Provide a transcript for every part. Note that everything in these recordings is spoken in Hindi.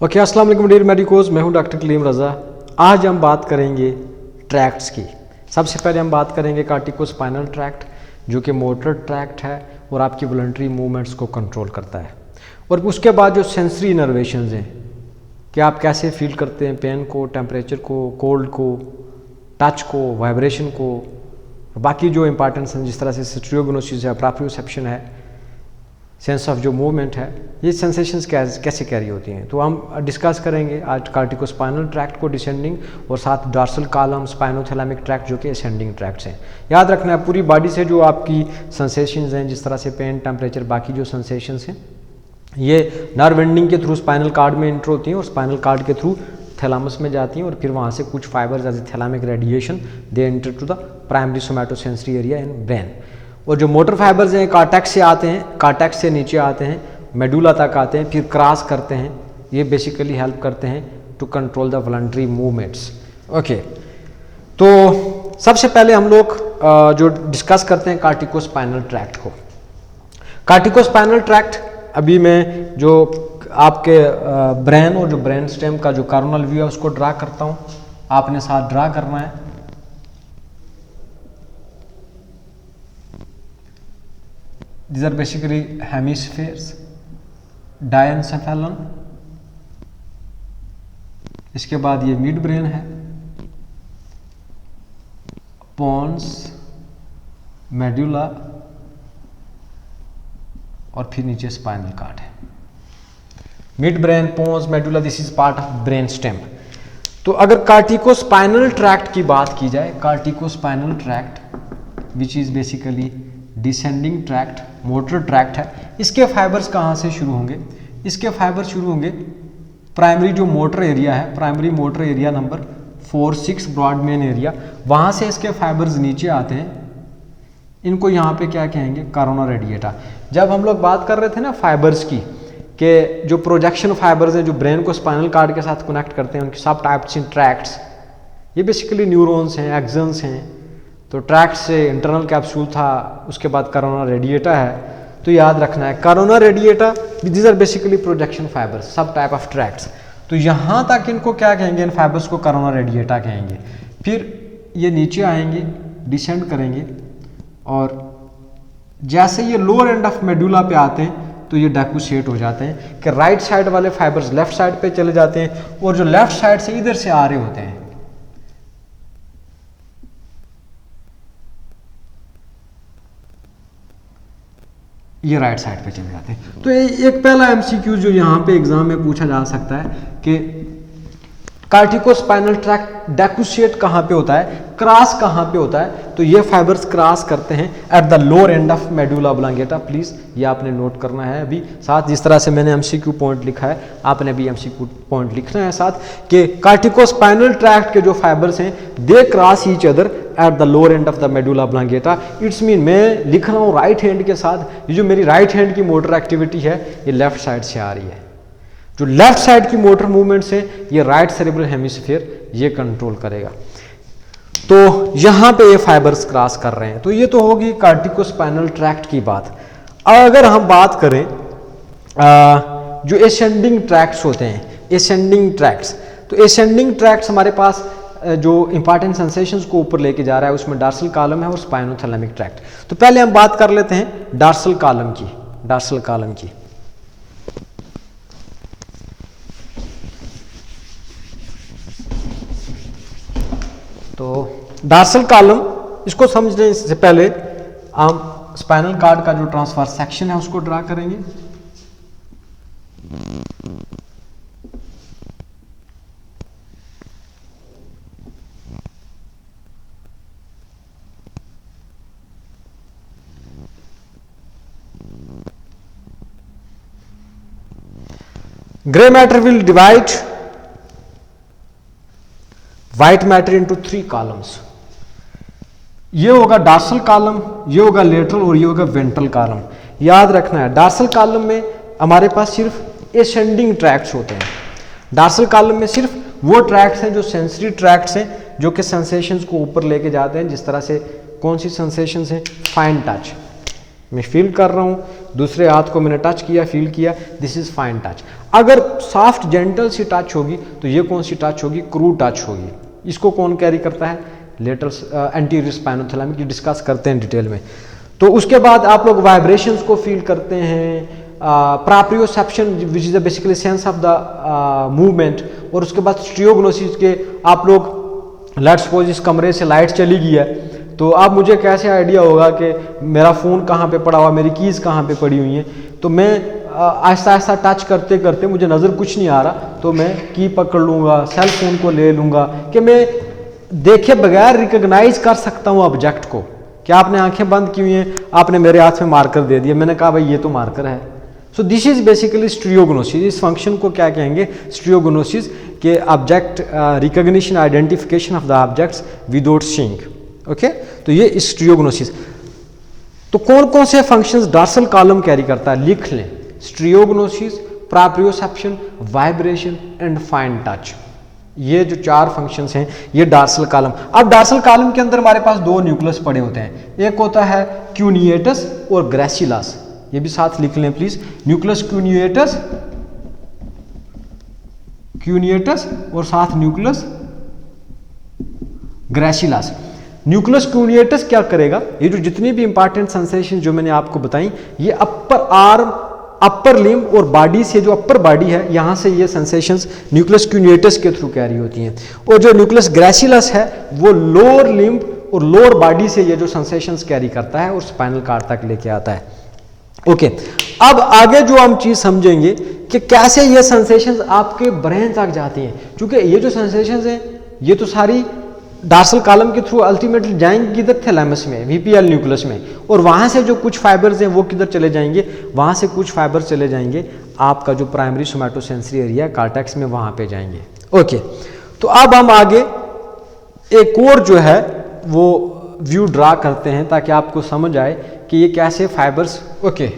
ओके, अस्सलाम वालेकुम डियर मेडिकोज, मैं हूं डॉक्टर कलीम रज़ा। आज हम बात करेंगे ट्रैक्ट्स की। सबसे पहले हम बात करेंगे कार्टिकोस्पाइनल ट्रैक्ट, जो कि मोटर ट्रैक्ट है और आपकी वॉलंटरी मूवमेंट्स को कंट्रोल करता है। और उसके बाद जो सेंसरी इनर्वेशंस हैं कि आप कैसे फील करते हैं पेन को, टेम्परेचर को, कोल्ड को, टच को, वाइब्रेशन को, बाकी जो इंपॉर्टेंस हैं जिस तरह से स्टीरियोगनोसिस है, प्रॉप्रियोसेप्शन है, सेंस ऑफ जो मूवमेंट है, ये सेंसेशंस कैसे कैरी होती हैं। तो हम डिस्कस करेंगे आज कार्टिकोस्पाइनल ट्रैक्ट को डिसेंडिंग और साथ डॉर्सल कॉलम, स्पाइनोथैलेमिक ट्रैक्ट जो कि असेंडिंग ट्रैक्ट्स हैं। याद रखना है पूरी बॉडी से जो आपकी सेंसेशंस हैं, जिस तरह से पेन, टेम्परेचर, बाकी जो सेंसेशंस हैं, ये नर्व एंडिंग के थ्रू स्पाइनल कार्ड में एंटर होती हैं और स्पाइनल कार्ड के थ्रू थैलामस में जाती हैं और फिर वहाँ से कुछ fibres as a thalamic radiation they enter to the primary somatosensory area in brain. और जो मोटर फाइबर्स हैं कार्टेक्स से आते हैं, कार्टेक्स से नीचे आते हैं, मेडुला तक आते हैं, फिर क्रॉस करते हैं। ये बेसिकली हेल्प करते हैं to control the voluntary movements. Okay, तो सबसे पहले हम लोग जो डिस्कस करते हैं कार्टिकोस्पाइनल ट्रैक्ट को। कार्टिकोस्पाइनल ट्रैक्ट अभी मैं जो आपके ब्रेन और जो ब्रेन स्टेम का जो कॉर्नल व्यू है उसको ड्रा करता हूँ, आपने साथ ड्रा करना है। These are basically hemispheres, डायनसेफेलन, इसके बाद ये मिड ब्रेन है, पोन्स, मेडुला और फिर नीचे स्पाइनल कार्ड है। Mid brain, pons, medulla, this is part of brain stem. तो अगर कार्टिकोस्पाइनल ट्रैक्ट की बात की जाए, corticospinal tract which is basically descending tract, motor tract है। इसके फाइबर्स कहाँ से शुरू होंगे? इसके फाइबर शुरू होंगे प्राइमरी जो मोटर एरिया है, primary motor area number 4-6 Brodmann area, वहाँ से इसके फाइबर्स नीचे आते हैं। इनको यहाँ पे क्या कहेंगे? Corona radiata. जब हम लोग बात कर रहे थे ना फाइबर्स की, कि जो प्रोजेक्शन फाइबर्स हैं जो ब्रेन को स्पाइनल कार्ड के साथ कनेक्ट करते हैं, उनके सब टाइप्स इन ट्रैक्ट्स, ये बेसिकली न्यूरॉन्स हैं, एक्सन्स हैं। तो ट्रैक्ट से इंटरनल कैप्सूल था, उसके बाद करोना रेडिएटा है। तो याद रखना है corona radiata, these are basically projection fibres, सब टाइप ऑफ ट्रैक्ट्स। तो यहाँ तक इनको क्या कहेंगे? इन फाइबर्स को करोना रेडिएटा कहेंगे। फिर ये नीचे आएंगे, डिसेंड करेंगे और जैसे ये लोअर एंड ऑफ मेडुला पे आते हैं तो ये डाइक्यूसेट हो जाते हैं कि राइट साइड वाले फाइबर्स लेफ्ट साइड पे चले जाते हैं और जो लेफ्ट साइड से इधर से आ रहे होते हैं ये राइट साइड पे चले जाते हैं। तो एक पहला एमसीक्यू जो यहाँ पे एग्जाम में पूछा जा सकता है कि कार्टिकोस्पाइनल ट्रैक्ट डाइक्यूसेट कहाँ पे होता है, क्रॉस कहाँ पे होता है? तो ये फाइबर्स क्रॉस करते हैं at the lower end of medulla oblongata. Please ये आपने नोट करना है अभी साथ, जिस तरह से मैंने एमसीक्यू पॉइंट लिखा है आपने भी एमसीक्यू पॉइंट लिखना है साथ, कि कार्टिकोस्पाइनल ट्रैक्ट के जो फाइबर्स हैं they cross each other at the lower end of the medulla oblongata. It's mean मैं लिख रहा हूँ राइट हैंड के साथ, ये जो मेरी राइट हैंड की मोटर एक्टिविटी है ये लेफ्ट साइड से आ रही है। जो लेफ्ट साइड की मोटर मूवमेंट्स है ये राइट सेरेब्रल हेमिस्फीयर ये कंट्रोल करेगा। तो यहां पे ये फाइबर्स क्रॉस कर रहे हैं। तो ये तो होगी कार्टिकोस्पाइनल ट्रैक्ट की बात। अगर हम बात करें जो एसेंडिंग ट्रैक्ट्स होते हैं, एसेंडिंग ट्रैक्ट्स, तो एसेंडिंग ट्रैक्ट्स हमारे पास जो इंपॉर्टेंट सेंसेशंस को ऊपर लेके जा रहा है उसमें डॉर्सल कॉलम है और स्पाइनोथैलेमिक ट्रैक्ट। तो पहले हम बात कर लेते हैं डॉर्सल कॉलम की। डॉर्सल कॉलम की तो डॉर्सल कॉलम, इसको समझने से पहले हम स्पाइनल कार्ड का जो ट्रांसवर्स सेक्शन है उसको ड्रा करेंगे। Grey matter will divide white matter into 3 columns. ये होगा डॉर्सल कॉलम, ये होगा लेटरल और ये होगा वेंट्रल कॉलम। याद रखना है डॉर्सल कॉलम में हमारे पास सिर्फ एसेंडिंग ट्रैक्ट्स होते हैं। डॉर्सल कॉलम में सिर्फ वो ट्रैक्ट्स हैं जो सेंसरी ट्रैक्ट्स हैं, जो कि सेंसेशंस को ऊपर लेके जाते हैं। जिस तरह से कौन सी सेंसेशंस हैं? फाइन टच, मैं फील कर रहा हूँ, दूसरे हाथ को मैंने टच किया, फील किया, दिस इज फाइन टच। अगर सॉफ्ट जेंटल सी टच होगी तो ये कौन सी टच होगी? क्रूड टच होगी। इसको कौन कैरी करता है? लेटरल एंटीरियर स्पाइनोथैलेमिक, की डिस्कस करते हैं डिटेल में। तो उसके बाद आप लोग वाइब्रेशंस को फील करते हैं, proprioception which is basically sense of the movement, और उसके बाद स्टीरियोग्नोसिस के आप लोग लेट्स सपोज इस कमरे से लाइट चली गई है तो अब मुझे कैसे आइडिया होगा कि मेरा फ़ोन कहाँ पे पड़ा हुआ, मेरी कीज़ कहाँ पे पड़ी हुई हैं। तो मैं आहिस्ता आहिस्ता टच करते करते मुझे नज़र कुछ नहीं आ रहा तो मैं की पकड़ लूँगा, सेल फोन को ले लूँगा कि मैं देखे बगैर रिकग्नाइज कर सकता हूँ ऑब्जेक्ट को। क्या आपने आंखें बंद की हुई हैं, आपने मेरे हाथ में मार्कर दे दिया, मैंने कहा भाई ये तो मार्कर है। So this is basically stereognosis. इस फंक्शन को क्या कहेंगे? स्टीरियोग्नोसिस के object recognition, identification of the objects without seeing. Okay, तो ये स्टीरियोग्नोसिस। तो कौन कौन से फंक्शंस डॉर्सल कॉलम कैरी करता है? लिख लें, stereognosis, proprioception, vibration and fine touch. ये जो 4 फंक्शंस हैं ये डॉर्सल कॉलम। अब डॉर्सल कॉलम के अंदर हमारे पास 2 न्यूक्लियस पड़े होते हैं, एक होता है क्यूनिएटस और ग्रेसिलास। ये भी साथ लिख लें प्लीज, न्यूक्लियस क्यूनिएटस, क्यूनिएटस और साथ न्यूक्लियस ग्रेसिलास। न्यूक्लियस क्यूनिएटस क्या करेगा? ये जो जितनी भी इंपॉर्टेंट सेंसेशन जो मैंने आपको बताई, ये अपर आर्म, अपर लिम्ब और बॉडी से, जो अपर बॉडी है यहाँ से ये सेंसेशंस न्यूक्लियस क्यूनिएटस के थ्रू कैरी होती हैं। और जो न्यूक्लियस ग्रेसिलस है वो लोअर लिम्ब और लोअर बॉडी से ये जो सेंसेशंस कैरी करता है और स्पाइनल कॉर्ड तक लेके आता है। ओके, अब आगे जो हम चीज समझेंगे कि कैसे ये सेंसेशंस आपके ब्रेन तक जाती हैं, क्योंकि ये जो सेंसेशंस हैं ये तो सारी डॉर्सल कॉलम के थ्रू अल्टीमेटली जाएंगे किधर? थैलेमस में, वीपीएल न्यूक्लियस में, और वहां से जो कुछ फाइबर्स हैं वो किधर चले जाएंगे? वहां से कुछ फाइबर्स चले जाएंगे आपका जो प्राइमरी सोमैटोसेंसरी एरिया कॉर्टेक्स में, वहां पे जाएंगे। ओके, तो अब हम आगे एक और जो है वो व्यू ड्रा करते हैं ताकि आपको समझ आए कि ये कैसे फाइबर्स। ओके,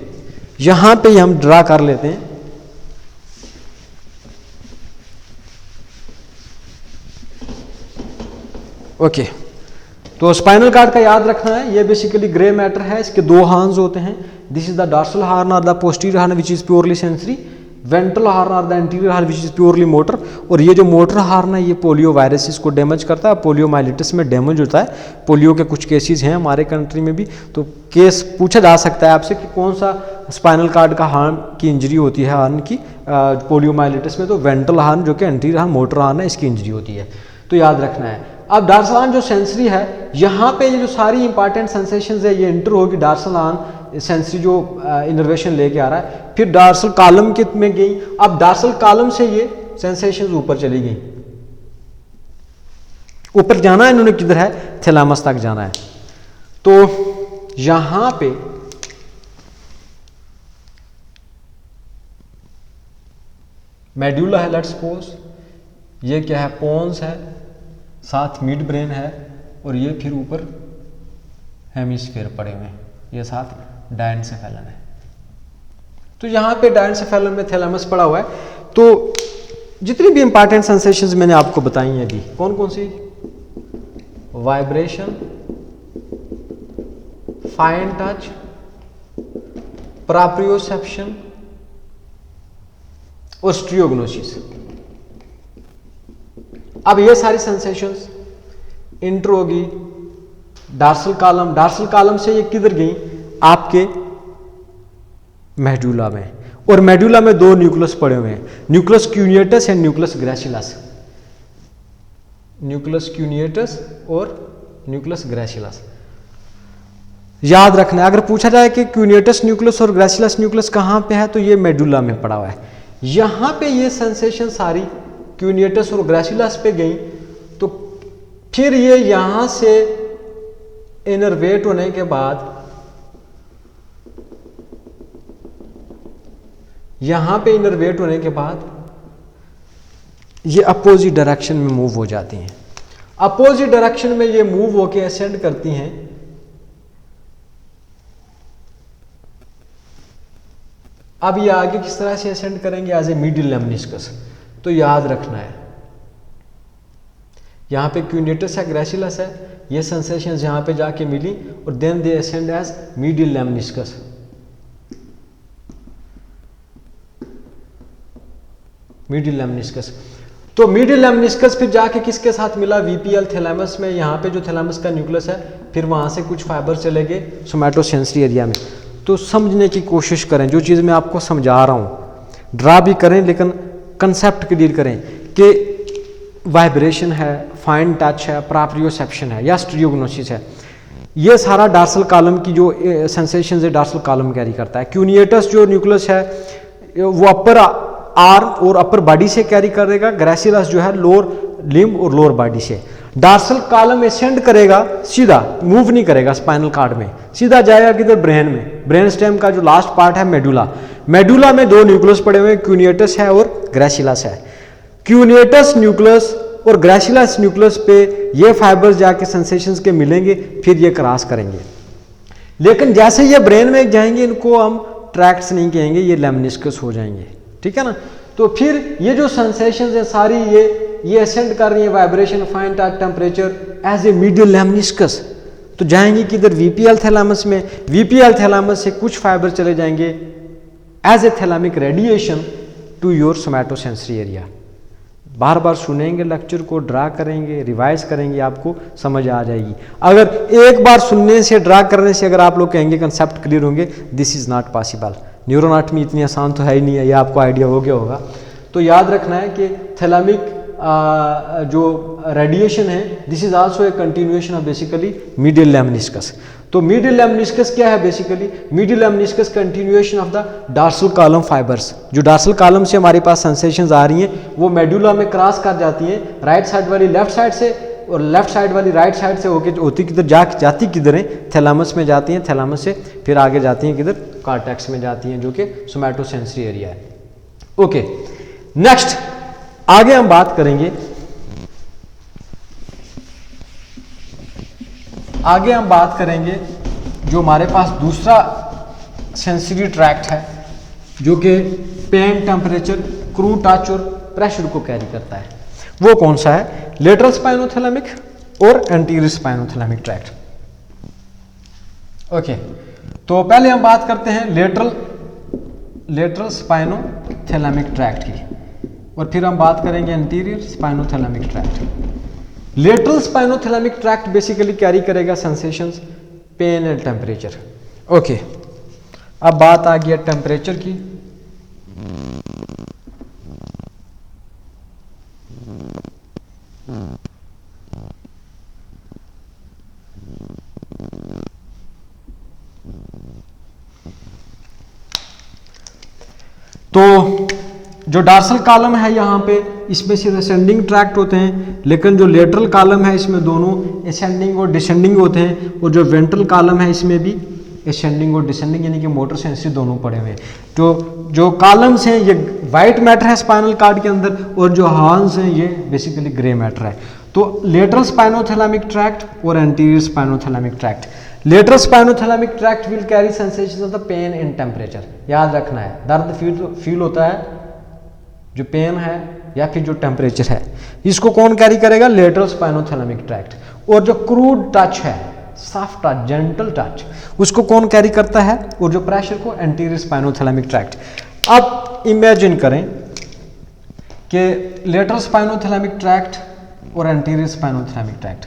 यहां पे हम ड्रा कर लेते हैं। ओके, तो स्पाइनल कॉर्ड का याद रखना है, ये बेसिकली ग्रे मैटर है, इसके 2 हॉर्न्स होते हैं। This is the dorsal horn और the posterior horn which is purely sensory, ventral horn और the anterior horn which is purely motor. और ये जो मोटर हॉर्न है ये पोलियो वायरसेस को डैमेज करता है, पोलियोमाइलिटिस में डैमेज होता है। पोलियो के कुछ केसेस हैं हमारे कंट्री में भी, तो केस पूछा जा सकता है आपसे कि कौन सा स्पाइनल कॉर्ड का हॉर्न की इंजरी होती है, हॉर्न की पोलियोमाइलिटिस में, तो वेंट्रल हॉर्न जो कि एंटीरियर हॉर्न, मोटर हॉर्न है, इसकी इंजरी होती है, तो याद रखना है। अब डॉर्सल हॉर्न जो सेंसरी है, यहाँ पे ये जो सारी इंपॉर्टेंट सेंसेशंस है ये इंटर होगी डॉर्सल हॉर्न सेंसरी जो इनर्वेशन लेके आ रहा है, फिर डॉर्सल कॉलम के में गई। अब डॉर्सल कॉलम से ये सेंसेशंस ऊपर चली गई, ऊपर जाना है इन्होंने, किधर है? थैलेमस तक जाना है। तो यहां पे मेड्यूला है, लेट्स सपोज, ये क्या है? पोन्स है, साथ मिड ब्रेन है, और ये फिर ऊपर हेमिस्फीयर पड़े हुए हैं, ये साथ डायनसेफेलन है। तो यहाँ पे डायनसेफेलन में थैलेमस पड़ा हुआ है। तो जितनी भी इंपॉर्टेंट सेंसेशंस मैंने आपको बताई हैं अभी, कौन कौन सी? वाइब्रेशन, फाइन टच, प्रोप्रियोसेप्शन और स्टीरियोग्नोसिस। अब ये सारी सेंसेशंस इंटर होगी डॉर्सल कॉलम, डॉर्सल कॉलम से ये किधर गई? आपके मेडुला में, और मेडुला में 2 न्यूक्लियस पड़े हुए हैं, न्यूक्लियस क्यूनिएटस एंड न्यूक्लियस ग्रेसिलस। न्यूक्लियस क्यूनिएटस और न्यूक्लियस ग्रेसिलस याद रखना है। अगर पूछा जाए कि क्यूनिएटस न्यूक्लियस और ग्रेसिलस न्यूक्लियस कहां पे है, तो ये मेडुला में पड़ा हुआ है। यहां पे ये सेंसेशन सारी क्यूनिएटस और ग्रेसिलस पे गई, तो फिर ये यहां से इनर्वेट होने के बाद यहां पे इनर्वेट होने के बाद ये अपोजिट डायरेक्शन में मूव हो जाती हैं। अपोजिट डायरेक्शन में ये मूव होके असेंड करती हैं अब ये आगे किस तरह से असेंड करेंगे? As a middle lemniscus. तो याद रखना है, यहाँ पे क्यूनेटस है, ग्रेसिलस है, ये सेंसेशंस यहाँ पे जाके मिली और then they ascend as medial lemniscus. Medial lemniscus, तो मीडियल लेमनिस्कस फिर जाके किसके साथ मिला, वीपीएल थैलेमस में। यहाँ पे जो थैलेमस का न्यूक्लियस है, फिर वहाँ से कुछ फाइबर चले गए सोमैटोसेंसरी एरिया में। तो समझने की कोशिश करें, जो चीज़ मैं आपको समझा रहा हूँ ड्रा भी करें लेकिन कंसेप्ट क्लियर करें कि वाइब्रेशन है, फाइन टच है, प्रॉप्रियोसेप्शन है या स्टीरियोग्नोसिस है, ये सारा डार्सल कॉलम की जो सेंसेशन है डार्सल कॉलम कैरी करता है। क्यूनिएटस जो न्यूक्लियस है वो अपर आर्म और अपर बॉडी से कैरी करेगा, ग्रेसिलस जो है लोअर लिम्ब और लोअर बॉडी से। डार्सल कॉलम एसेंड करेगा सीधा, मूव नहीं करेगा स्पाइनल कॉर्ड में, सीधा जाएगा किधर, ब्रेन में। ब्रेन स्टेम का जो लास्ट पार्ट है मेडुला, मेडुला में दो न्यूक्लियस पड़े हुए हैं, क्यूनिएटस है और ग्रेसिलस है। क्यूनिएटस न्यूक्लियस और ग्रेसिलस न्यूक्लियस पे ये फाइबर्स जाके सेंसेशंस के मिलेंगे, फिर ये क्रॉस करेंगे। लेकिन जैसे ये ब्रेन में जाएंगे इनको हम ट्रैक्ट्स नहीं कहेंगे, ये लेमनिस्कस हो जाएंगे, ठीक है ना। तो फिर ये जो सेंसेशंस है सारी ये असेंड कर रही है, vibration, fine touch, temperature as a medial lemniscus, तो जाएंगे किधर, वीपीएल थैलेमस में। वीपीएल थैलेमस से कुछ फाइबर चले जाएंगे as a thalamic radiation to your somatosensory area. बार बार सुनेंगे लेक्चर को, ड्रा करेंगे, रिवाइज करेंगे, आपको समझ आ जाएगी। अगर एक बार सुनने से, ड्रा करने से अगर आप लोग कहेंगे कंसेप्ट क्लियर होंगे, दिस इज़ नॉट पॉसिबल। न्यूरोनाटमी इतनी आसान तो है ही नहीं है, ये आपको आइडिया हो गया होगा। तो याद रखना है कि थैलेमिक जो रेडिएशन है, this is also a continuation of basically medial lemniscus. तो मीडियल लेमनिस्कस क्या है basically, medial lemniscus continuation of the dorsal column fibres. जो डार्सल कॉलम से हमारे पास सेंसेशंस आ रही हैं वो मेडुला में क्रॉस कर जाती हैं, राइट साइड वाली लेफ्ट साइड से और लेफ्ट साइड वाली राइट साइड से होके होती किधर, जाती किधर है, थैलेमस में जाती हैं, थैलेमस से फिर आगे जाती हैं किधर, कॉर्टेक्स में जाती हैं जो कि सोमैटोसेंसरी एरिया है। ओके, नेक्स्ट आगे हम बात करेंगे, आगे हम बात करेंगे जो हमारे पास दूसरा सेंसरी ट्रैक्ट है जो कि पेन, टेम्परेचर, क्रू टच और प्रेशर को कैरी करता है। वो कौन सा है, लेटरल स्पाइनोथैलेमिक और एंटीरियर स्पाइनोथैलेमिक ट्रैक्ट। ओके, तो पहले हम बात करते हैं लेटरल स्पाइनोथैलेमिक ट्रैक्ट की और फिर हम बात करेंगे anterior spinothalamic tract. Lateral spinothalamic tract basically carry करेगा sensations, pain and temperature. Okay, अब बात आ गई टेम्परेचर की। तो जो डार्सल कॉलम है यहाँ पे, इसमें सिर्फ असेंडिंग ट्रैक्ट होते हैं, लेकिन जो लेटरल कॉलम है इसमें दोनों असेंडिंग और डिसेंडिंग होते हैं, और जो वेंट्रल कॉलम है इसमें भी असेंडिंग और डिसेंडिंग यानी कि मोटर सेंसरी दोनों पड़े हुए हैं। जो कॉलम्स हैं ये वाइट मैटर है स्पाइनल कॉर्ड के अंदर, और जो हॉर्न्स हैं ये बेसिकली ग्रे मैटर है। तो लेटरल स्पाइनोथैलेमिक ट्रैक्ट और anterior spinothalamic tract. Lateral spinothalamic tract will carry sensation of the pain and temperature. याद रखना है, दर्द फील होता है, जो पेन है या फिर जो टेम्परेचर है, इसको कौन कैरी करेगा, लेटरल स्पाइनोथैलेमिक ट्रैक्ट। और जो क्रूड टच है, सॉफ्ट टच, जेंटल टच, उसको कौन कैरी करता है, और जो प्रेशर को एंटीरियर स्पाइनोथैलेमिक ट्रैक्ट। अब इमेजिन करें कि लेटरल स्पाइनोथैलेमिक ट्रैक्ट और anterior spinothalamic tract,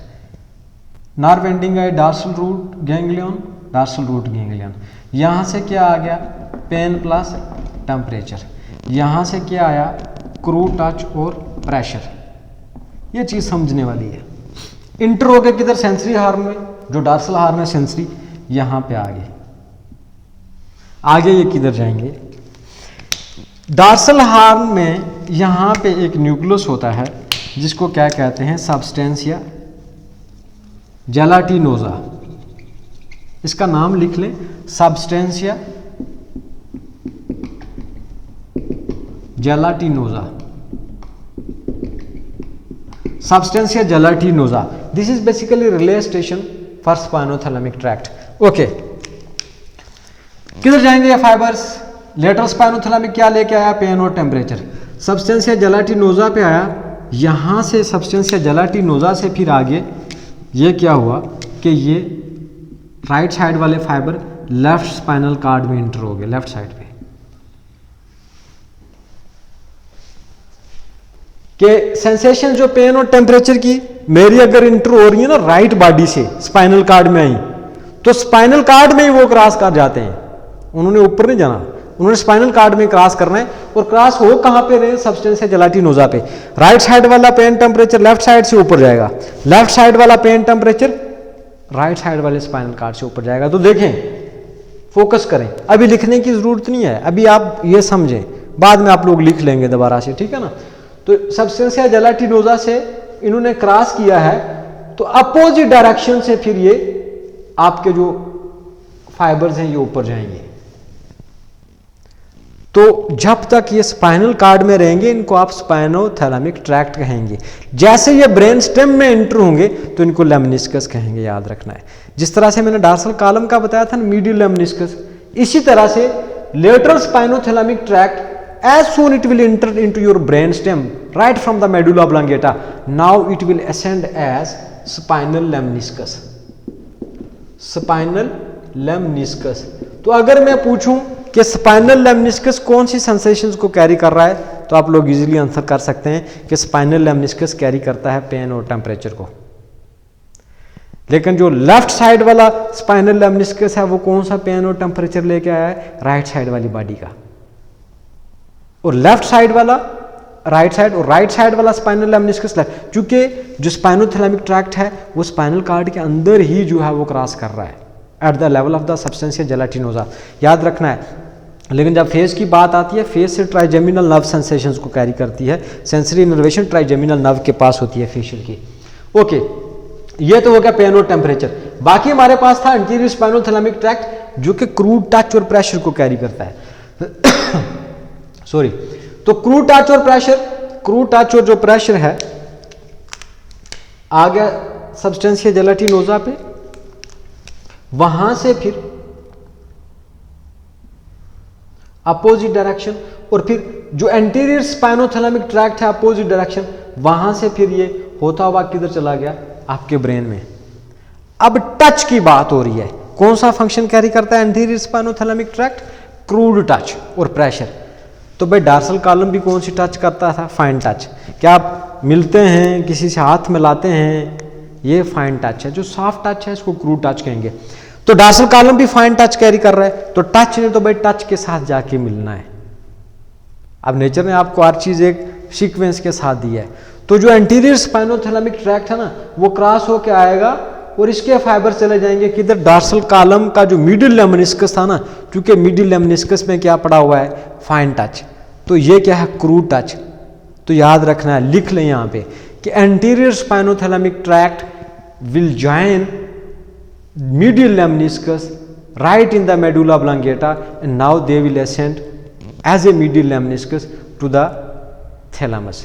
nerve ending है dorsal root ganglion, dorsal root ganglion. यहाँ से क्या आ गया, पेन प्लस टेम्परेचर। यहाँ से क्या आया, क्रू टच और प्रेशर। ये चीज़ समझने वाली है। इंटर हो गया किधर, सेंसरी हार्म में, जो डार्सल हार्म है सेंसरी, यहाँ पे आगे ये किधर जाएंगे, डार्सल हार्म में यहाँ पे एक न्यूक्लियस होता है जिसको क्या कहते हैं, सब्सटेंसिया जेलाटिनोजा। इसका नाम लिख लें, substantia gelatinosa, substantia gelatinosa. This is basically relay station for spinothalamic tract. Okay, किधर जाएंगे ये फाइबर्स, लेटरल स्पाइनोथैलेमिक क्या लेके आया, पेन और टेम्परेचर। सब्सटेंसिया जेलाटिनोजा पे आया यहाँ से सब्सटेंसिया जेलाटिनोजा से फिर आगे ये क्या हुआ कि ये राइट साइड वाले फाइबर लेफ्ट स्पाइनल कार्ड में इंटर हो गए, लेफ्ट साइड पे, कि सेंसेशन जो पेन और टेम्परेचर की मेरी अगर इंटर हो रही है ना राइट बॉडी से स्पाइनल कार्ड में आई, तो स्पाइनल कार्ड में ही वो क्रॉस कर जाते हैं, उन्होंने ऊपर नहीं जाना, उन्होंने स्पाइनल कार्ड में क्रॉस करना है। और क्रॉस हो कहां पे रहे, सब्सटेंसिया जेलाटिनोजा पे। राइट साइड वाला पेन टेम्परेचर लेफ्ट साइड से ऊपर जाएगा, लेफ्ट साइड वाला पेन टेम्परेचर राइट साइड वाले स्पाइनल कार्ड से ऊपर जाएगा। तो देखें, फोकस करें, अभी लिखने की जरूरत नहीं है, अभी आप ये समझें, बाद में आप लोग लिख लेंगे दोबारा से, ठीक है ना। तो सब्सटेंसिया जेलाटिनोजा से इन्होंने क्रॉस किया है, तो अपोजिट डायरेक्शन से फिर ये आपके जो फाइबर्स हैं ये ऊपर जाएंगे। तो जब तक ये स्पाइनल कार्ड में रहेंगे इनको आप स्पाइनोथैलेमिक ट्रैक्ट कहेंगे। जैसे ये ब्रेन स्टेम में एंटर होंगे तो इनको लेमनिस्कस कहेंगे, याद रखना है। जिस तरह से मैंने डार्सल कॉलम का बताया था ना, मीडियल लेमनिस्कस, इसी तरह से lateral spinothalamic tract as soon it will enter into your brain stem right from the medulla oblongata, now it will ascend as spinal lemniscus, spinal lemniscus। तो अगर मैं पूछूं कि स्पाइनल लेमनिस्कस कौन सी सेंसेशंस को कैरी कर रहा है, तो आप लोग इजीली आंसर कर सकते हैं कि स्पाइनल लेमनिस्कस कैरी करता है पेन और टेम्परेचर को। लेकिन जो लेफ्ट साइड वाला स्पाइनल लेमनिस्कस है वो कौन सा पेन और टेम्परेचर लेके आया है, राइट साइड वाली बॉडी का। और लेफ्ट साइड वाला राइट साइड, और राइट साइड वाला स्पाइनल लेमनिस्कस लेफ्ट, क्योंकि जो स्पाइनोथैलेमिक ट्रैक्ट है वो स्पाइनल कार्ड के अंदर ही जो है वो क्रॉस कर रहा है at the level of the substantia gelatinosa, याद रखना है। लेकिन जब फेस की बात आती है, फेस से ट्राइजेमिनल नर्व सेंसेशंस को कैरी करती है, सेंसरी इनर्वेशन ट्राइजेमिनल नर्व के पास होती है फेशियल की। ओके, ये तो हो गया पेन और टेम्परेचर। बाकी हमारे पास था एंटीरियर स्पाइनोथैलेमिक ट्रैक्ट जो कि क्रूड टच और प्रेशर को कैरी करता है सॉरी। तो क्रूड टच और प्रेशर, क्रूड टच और जो प्रेशर है आ गया सब्सटेंसिया जेलाटिनोजा पे, वहां से फिर अपोजिट डायरेक्शन, और फिर जो एंटीरियर स्पाइनोथैलेमिक ट्रैक्ट है अपोजिट डायरेक्शन, वहां से फिर ये होता हुआ किधर चला गया, आपके ब्रेन में। अब टच की बात हो रही है, कौन सा फंक्शन कैरी करता है anterior spinothalamic tract, crude touch और प्रेशर। तो भाई डार्सल कॉलम भी कौन सी टच करता था, फाइन टच। क्या आप मिलते हैं किसी से हाथ मिलाते हैं, ये फाइन टच है। जो सॉफ्ट टच है इसको क्रूड टच कहेंगे। तो डार्सल कॉलम भी फाइन टच कैरी कर रहा है, तो टच ने तो भाई टच के साथ जाके मिलना है। अब नेचर ने आपको हर चीज एक सीक्वेंस के साथ दी है। तो जो एंटीरियर स्पाइनोथैलेमिक ट्रैक्ट है ना वो क्रॉस होके आएगा और इसके फाइबर चले जाएंगे किधर, डार्सल कॉलम का जो मिडिल लेमनिस्कस था ना, क्योंकि मिडिल लेमनिस्कस में क्या पड़ा हुआ है, फाइन टच। तो ये क्या है, क्रूड टच। तो याद रखना है, लिख लें यहाँ पे कि anterior spinothalamic tract will join medial lemniscus right in the medulla oblongata, and now they will ascend as a medial lemniscus to the thalamus.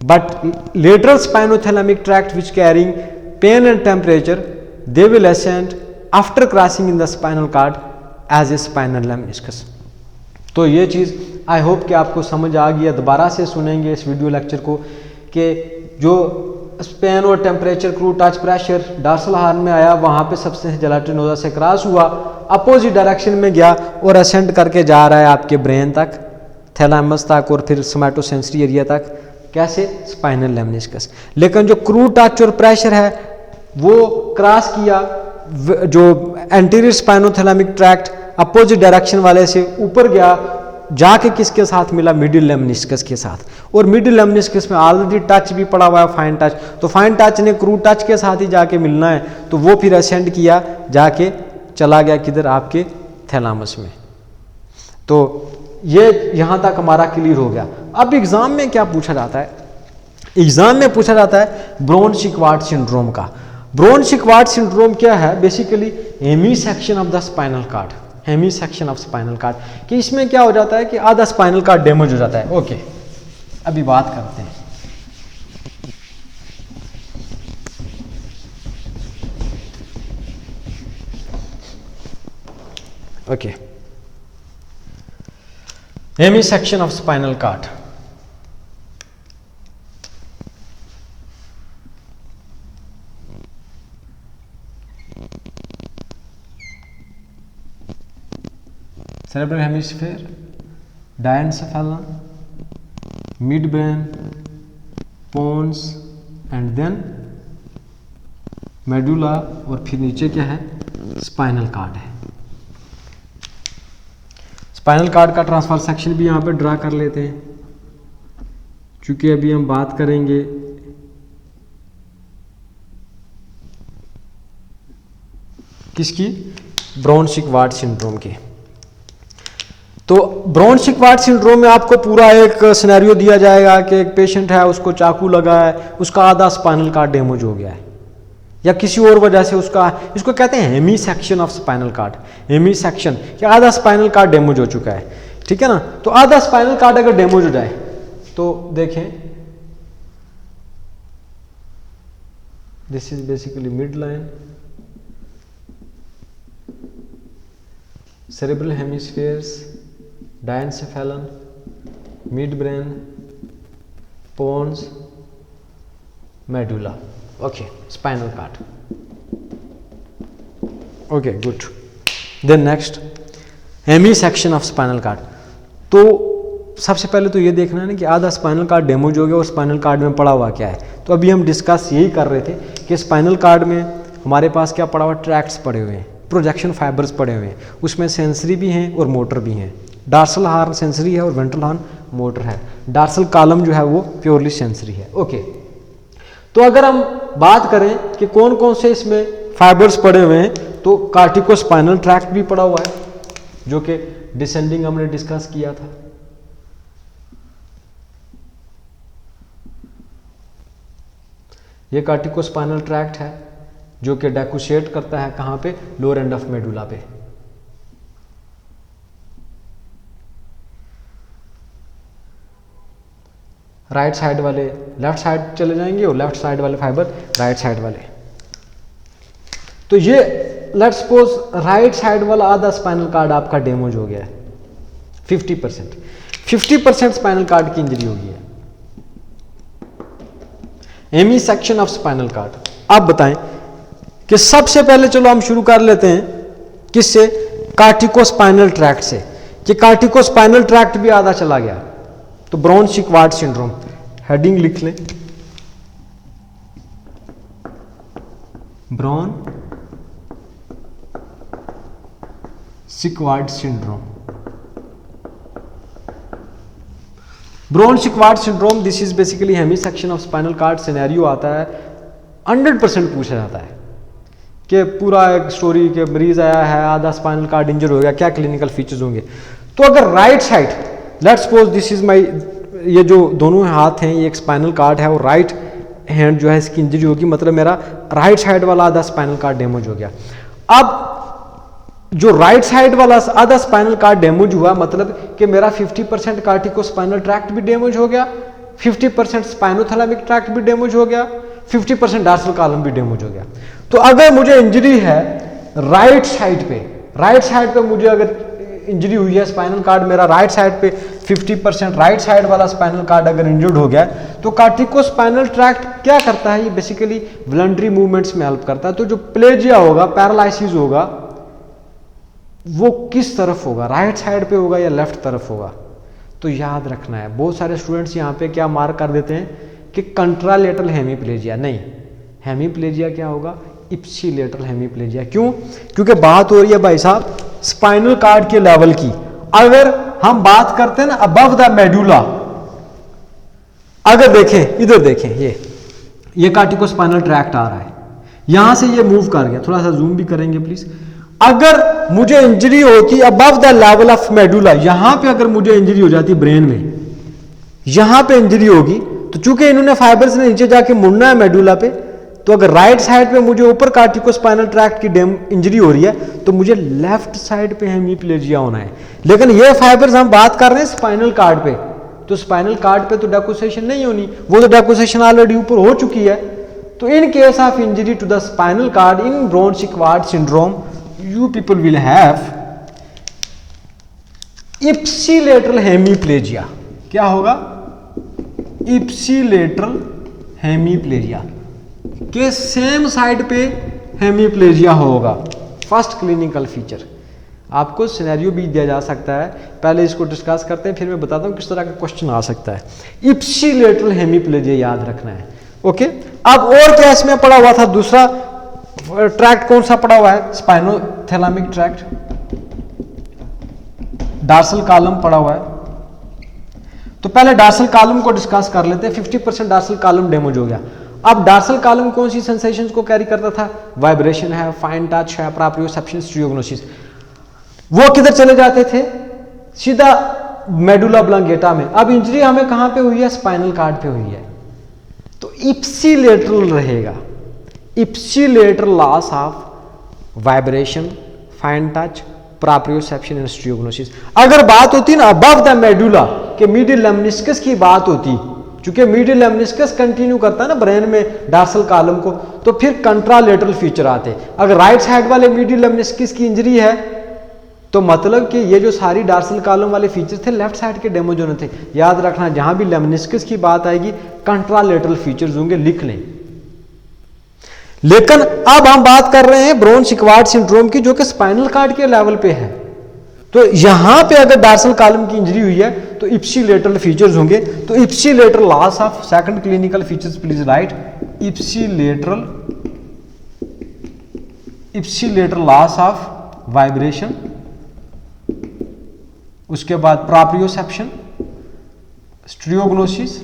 But lateral spinothalamic tract which carrying pain and temperature, they will ascend after crossing in the spinal cord as a spinal lemniscus. तो ये चीज़ आई होप कि आपको समझ आ गया। दोबारा से सुनेंगे इस वीडियो लेक्चर को कि जो पेन और temperature, crude touch, pressure dorsal horn में आया, वहाँ पे सबसे जेलाटिनोजा से क्रॉस हुआ, अपोजिट डायरेक्शन में गया और असेंड करके जा रहा है आपके ब्रेन तक, थैलेमस तक और फिर सोमैटोसेंसरी एरिया तक। कैसे, स्पाइनल लेमनिस्कस। लेकिन जो क्रूड टच और प्रेशर है वो क्रॉस किया, जो anterior spinothalamic tract opposite direction वाले से ऊपर गया, जाके किसके साथ मिला, मिडिल लेमनिस्कस के साथ। और मिडिल लेमनिस्कस में ऑलरेडी टच भी पड़ा हुआ है, फाइन टच। तो फाइन टच ने क्रूड टच के साथ ही जाके मिलना है, तो वो फिर असेंड किया, जाके चला गया किधर, आपके थैलामस में। तो ये यहां तक हमारा क्लियर हो गया। अब एग्जाम में क्या पूछा जाता है, एग्जाम में पूछा जाता है ब्रोन-शिक्वार्ट सिंड्रोम का। ब्रोन-शिक्वार्ट सिंड्रोम क्या है, basically Hemy section of the spinal cord, Hemy section of spinal cord, कि इसमें क्या हो जाता है कि आधा स्पाइनल कार्ड डैमेज हो जाता है। ओके, अभी बात करते हैं। Okay, Hemy section of spinal cord. cerebral hemisphere, diencephalon, midbrain, pons and then medulla, और फिर नीचे क्या है, स्पाइनल कार्ड है। स्पाइनल कार्ड का ट्रांसफर सेक्शन भी यहाँ पे ड्रा कर लेते हैं, क्योंकि अभी हम बात करेंगे किसकी, ब्राउन-सिकवार्ड सिंड्रोम की। तो ब्राउन-सिकवार्ड सिंड्रोम में आपको पूरा एक सिनेरियो दिया जाएगा कि एक पेशेंट है, उसको चाकू लगा है, उसका आधा स्पाइनल कार्ड डैमेज हो गया है, या किसी और वजह से उसका, इसको कहते हैं Hemy section of spinal cord. Hemisection कि आधा स्पाइनल कार्ड डैमेज हो चुका है, ठीक है ना। तो आधा स्पाइनल कार्ड अगर डैमेज हो जाए तो देखें, this is basically mid line, cerebral hemispheres, diencephalon, midbrain, pons, medulla, okay, spinal cord, okay, good. Then next, hemi section of spinal cord. तो सबसे पहले तो ये देखना है ना कि आधा स्पाइनल कार्ड डैमेज हो गया और स्पाइनल कार्ड में पड़ा हुआ क्या है। तो अभी हम डिस्कस यही कर रहे थे कि स्पाइनल कार्ड में हमारे पास क्या पड़ा हुआ, ट्रैक्ट्स पड़े हुए हैं, प्रोजेक्शन फाइबर्स पड़े हुए हैं, उसमें सेंसरी भी हैं और मोटर भी हैं। डार्सल हार्न सेंसरी है और वेंट्रल हार्न मोटर है। डार्सल कॉलम जो है वो प्योरली सेंसरी है। ओके, तो अगर हम बात करें कि कौन कौन से इसमें फाइबर्स पड़े हुए हैं, तो कार्टिकोस्पाइनल ट्रैक्ट भी पड़ा हुआ है, जो कि डिसेंडिंग हमने डिस्कस किया था। ये कार्टिकोस्पाइनल ट्रैक्ट है जो कि डेकुशेट करता है कहाँ पे, लोअर एंड ऑफ मेडुला पे। राइट साइड वाले लेफ्ट साइड चले जाएंगे और लेफ्ट साइड वाले फाइबर राइट साइड वाले। तो ये लेट्स सपोज राइट साइड वाला आधा स्पाइनल कार्ड आपका डैमेज हो गया है, 50% स्पाइनल कार्ड की इंजरी हो गई है। Hemy section of spinal cord. आप बताएं कि सबसे पहले चलो हम शुरू कर लेते हैं किससे, कार्टिकोस्पाइनल ट्रैक्ट से, कि कार्टिकोस्पाइनल ट्रैक्ट भी आधा चला गया। तो ब्राउन-सिकवार्ड सिंड्रोम, हेडिंग लिख लें, Brown Sequard syndrome. Brown Sequard syndrome, this is basically Hemy section of spinal cord. Scenario आता है 100% पूछा जाता है कि पूरा एक स्टोरी के मरीज आया है, आधा स्पाइनल कार्ड इंजर हो गया, क्या क्लिनिकल फीचर्स होंगे। तो अगर right side, let's suppose this is my, ये जो दोनों हाथ हैं ये एक स्पाइनल कार्ड है और राइट हैंड जो है इसकी इंजरी होगी, मतलब मेरा राइट साइड वाला आधा स्पाइनल कार्ड डैमेज हो गया। अब जो राइट साइड वाला आधा स्पाइनल कार्ड डैमेज हुआ, मतलब कि मेरा 50% कार्टिकोस्पाइनल ट्रैक्ट भी डैमेज हो गया, 50% स्पाइनोथैलेमिक ट्रैक्ट भी डैमेज हो गया, 50% डार्सल कॉलम भी डैमेज हो गया। तो अगर मुझे इंजरी है राइट साइड पे मुझे अगर इंजरी हुई है, स्पाइनल कार्ड मेरा राइट साइड पे 50% राइट साइड वाला स्पाइनल कार्ड अगर इंजर्ड हो गया, तो कार्टिकोस्पाइनल ट्रैक्ट क्या करता है, ये बेसिकली वॉलंटरी मूवमेंट्स में हेल्प करता है। तो जो प्लेजिया होगा, पैरालाइसिस होगा, वो किस तरफ होगा, राइट साइड पे होगा या लेफ्ट तरफ होगा। तो याद रखना है, बहुत सारे स्टूडेंट्स यहाँ पे क्या मार्क कर देते हैं कि कंट्रालेटरल हेमीप्लेजिया, नहीं, हेमीप्लेजिया क्या होगा, इप्सिलेटरल हेमीप्लेजिया। क्यों? क्योंकि बात हो रही है भाई साहब स्पाइनल कार्ड के लेवल की। अगर हम बात करते हैं ना अबव द मेडुला, अगर देखें इधर देखें, ये कार्टिकोस्पाइनल ट्रैक्ट आ रहा है, यहां से ये मूव कर गया, थोड़ा सा जूम भी करेंगे प्लीज। अगर मुझे इंजरी होती above the level of medulla, यहां पे अगर मुझे इंजरी हो जाती ब्रेन में, यहां पे इंजरी होगी, तो चूंकि इन्होंने फाइबर्स ने नीचे जाके मुड़ना है मेडुला पे, तो अगर राइट साइड पे मुझे ऊपर कार्टिकोस्पाइनल ट्रैक्ट की इंजरी हो रही है, तो मुझे लेफ्ट साइड पे हेमीप्लेजिया होना है। लेकिन ये फाइबर्स हम बात कर रहे हैं स्पाइनल कार्ड पे, तो स्पाइनल कार्ड पे तो डेकोसेशन नहीं होनी, वो तो डेकोसेशन ऑलरेडी ऊपर हो चुकी है। तो in case of injury to the spinal cord in Brown Sequard syndrome, you people will have ipsilateral hemiplegia. क्या होगा? इप्सिलेटरल हेमीप्लेजिया के सेम साइड पे हेमीप्लेजिया होगा, फर्स्ट क्लिनिकल फीचर। आपको सिनेरियो भी दिया जा सकता है, पहले इसको डिस्कस करते हैं, फिर मैं बताता हूँ किस तरह का क्वेश्चन आ सकता है। इप्सिलेटरल हेमीप्लेजिया याद रखना है। ओके, अब और क्या इसमें पड़ा हुआ था, दूसरा ट्रैक्ट कौन सा पड़ा हुआ है, स्पाइनोथैलेमिक ट्रैक्ट, डार्सल कॉलम पड़ा हुआ है। तो पहले डार्सल कॉलम को डिस्कस कर लेते हैं। 50% डार्सल कॉलम डैमेज हो गया। अब डार्सल कॉलम कौन सी सेंसेशंस को कैरी करता था, वाइब्रेशन है, फाइन टच है, प्रोप्रियोसेप्शन, स्ट्रियोग्नोसिस। वो किधर चले जाते थे, सीधा मेडुला ऑब्लोंगेटा में। अब इंजरी हमें कहां पे हुई है, स्पाइनल कॉर्ड पे हुई है, तो इप्सिलेटरल रहेगा। Ipsilateral loss of vibration, fine touch, proprioception and stereognosis. अगर बात होती ना अबव द मेडुला के मीडियल लेमनिस्कस की बात होती, चूंकि मीडियल लेमनिस्कस कंटिन्यू करता है ना ब्रेन में डार्सल कॉलम को, तो फिर कंट्रालेटरल फीचर आते। अगर राइट साइड वाले मीडियल लेमनिस्कस की इंजरी है तो मतलब कि ये जो सारी डार्सल कॉलम वाले फीचर थे लेफ्ट साइड के डैमेज होने थे। याद रखना, जहां भी लेमनिस्कस की बात आएगी कंट्रालेटरल फीचर्स होंगे, लिख लें। लेकिन अब हम बात कर रहे हैं ब्रोन-सिक्वार्ड सिंड्रोम की, जो कि स्पाइनल कॉर्ड के लेवल पे है। तो यहां पे अगर डार्सल कॉलम की इंजरी हुई है तो इप्सिलेटरल फीचर्स होंगे। तो ipsilateral loss of, second clinical features please write, ipsilateral loss of vibration, उसके बाद proprioception, stereognosis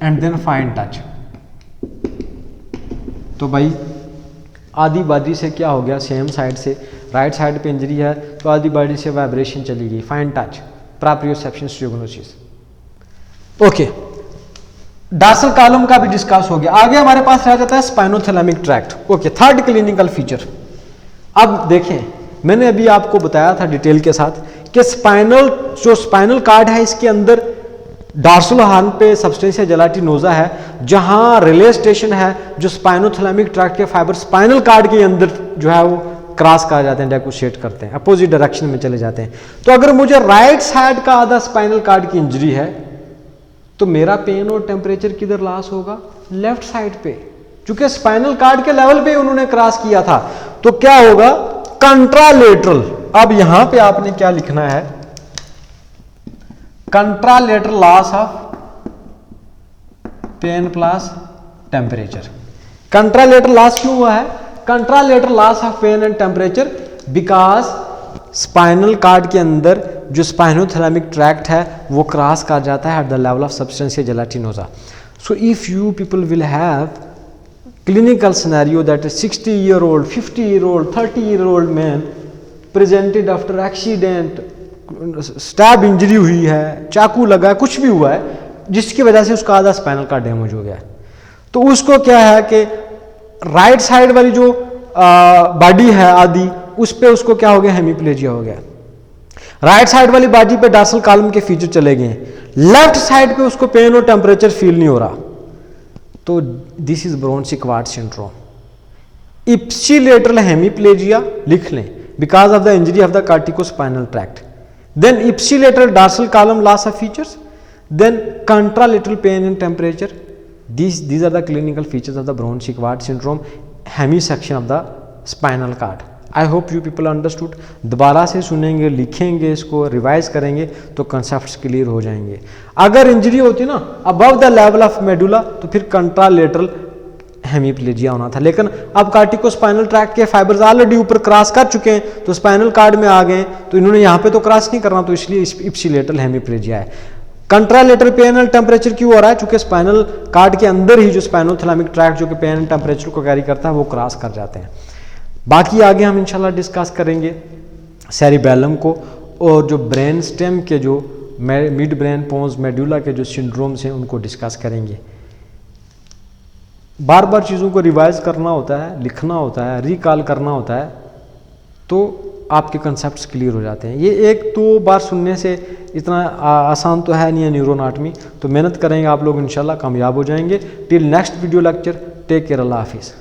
and then fine touch. तो भाई आधी बाडी से क्या हो गया, सेम साइड से राइट साइड पे इंजरी है तो आधी बॉडी से वाइब्रेशन चली गई, fine touch, proprioception, stereognosis. Okay, dorsal column का भी डिस्कस हो गया। आगे हमारे पास रह जाता है spinothalamic tract. Okay, third clinical feature. अब देखें, मैंने अभी आपको बताया था डिटेल के साथ कि जो स्पाइनल कॉर्ड है इसके अंदर डार्सल हॉर्न पे सब्सटेंशिया जेलाटिनोसा है, जहां रिले स्टेशन है, जो स्पाइनोथैलेमिक ट्रैक्ट के फाइबर स्पाइनल कॉर्ड के अंदर जो है वो क्रॉस कर जाते हैं, डेकोशेट करते हैं, अपोजिट डायरेक्शन में चले जाते हैं। तो अगर मुझे राइट साइड का आधा स्पाइनल कॉर्ड की इंजरी है तो मेरा पेन और टेम्परेचर किधर लॉस होगा, लेफ्ट साइड पे, क्योंकि स्पाइनल कॉर्ड के लेवल पे उन्होंने क्रॉस किया था। तो क्या होगा, कंट्रालेटरल। अब यहां पे आपने क्या लिखना है, contralateral loss of pain plus temperature. Contralateral loss क्यों हुआ है, contralateral loss of pain and temperature because spinal cord के अंदर जो स्पाइनोथैलेमिक ट्रैक्ट है वो क्रॉस कर जाता है at the level of substantia gelatinosa. So if you people will have clinical scenario that a 60-year-old, 50-year-old, 30-year-old man presented after accident, stab injury हुई है, चाकू लगा, कुछ भी हुआ है जिसकी वजह से उसका आधा स्पाइनल का डैमेज हो गया है, तो उसको क्या है कि राइट साइड वाली जो बॉडी है आधी, उस पे उसको क्या हो गया, हेमीप्लेजिया हो गया। राइट साइड वाली बॉडी पे डार्सल कॉलम के फीचर चले गए, लेफ्ट साइड पे उसको पेन और टेम्परेचर फील नहीं हो रहा। तो this is Brown Sequard syndrome. Ipsilateral hemiplegia लिख लें, because of the injury of the corticospinal tract, then ipsilateral dorsal column loss of features, then contralateral pain and temperature. these are the clinical features of the Brown-Séquard syndrome, hemisection of the spinal cord. I hope you people understood. दोबारा से सुनेंगे, लिखेंगे, इसको रिवाइज करेंगे तो कंसेप्ट्स क्लियर हो जाएंगे। अगर इंजरी होती ना above the level of medulla तो फिर कंट्रालेटरल हेमीप्लेजिया होना था, लेकिन अब कार्टिकोस्पाइनल ट्रैक्ट के फाइबर्स ऑलरेडी ऊपर क्रॉस कर चुके हैं तो स्पाइनल कार्ड में आ गए, तो इन्होंने यहाँ पे तो क्रॉस नहीं करना, तो इसलिए इप्सिलेटरल हेमीप्लेजिया है। कंट्रालेटरल पेन एंड टेम्परेचर क्यों हो रहा है, क्योंकि स्पाइनल कार्ड के अंदर ही जो स्पाइनोथैलेमिक ट्रैक्ट जो कि पेन एंड टेम्परेचर को कैरी करता है वो क्रॉस कर जाते हैं। बाकी आगे हम इंशाल्लाह डिस्कस करेंगे सेरिबेलम को, और जो ब्रेन स्टेम के जो मिड ब्रेन पोन्स मेडुला के जो सिंड्रोम्स हैं उनको डिस्कस करेंगे। बार बार चीज़ों को रिवाइज करना होता है, लिखना होता है, रिकॉल करना होता है, तो आपके कंसेप्ट्स क्लियर हो जाते हैं। ये एक दो बार सुनने से इतना आसान तो है नहीं है न्यूरोनाटमी, तो मेहनत करेंगे आप लोग, इंशाल्लाह कामयाब हो जाएंगे। Till next video lecture, take care, अल्लाह हाफिज़।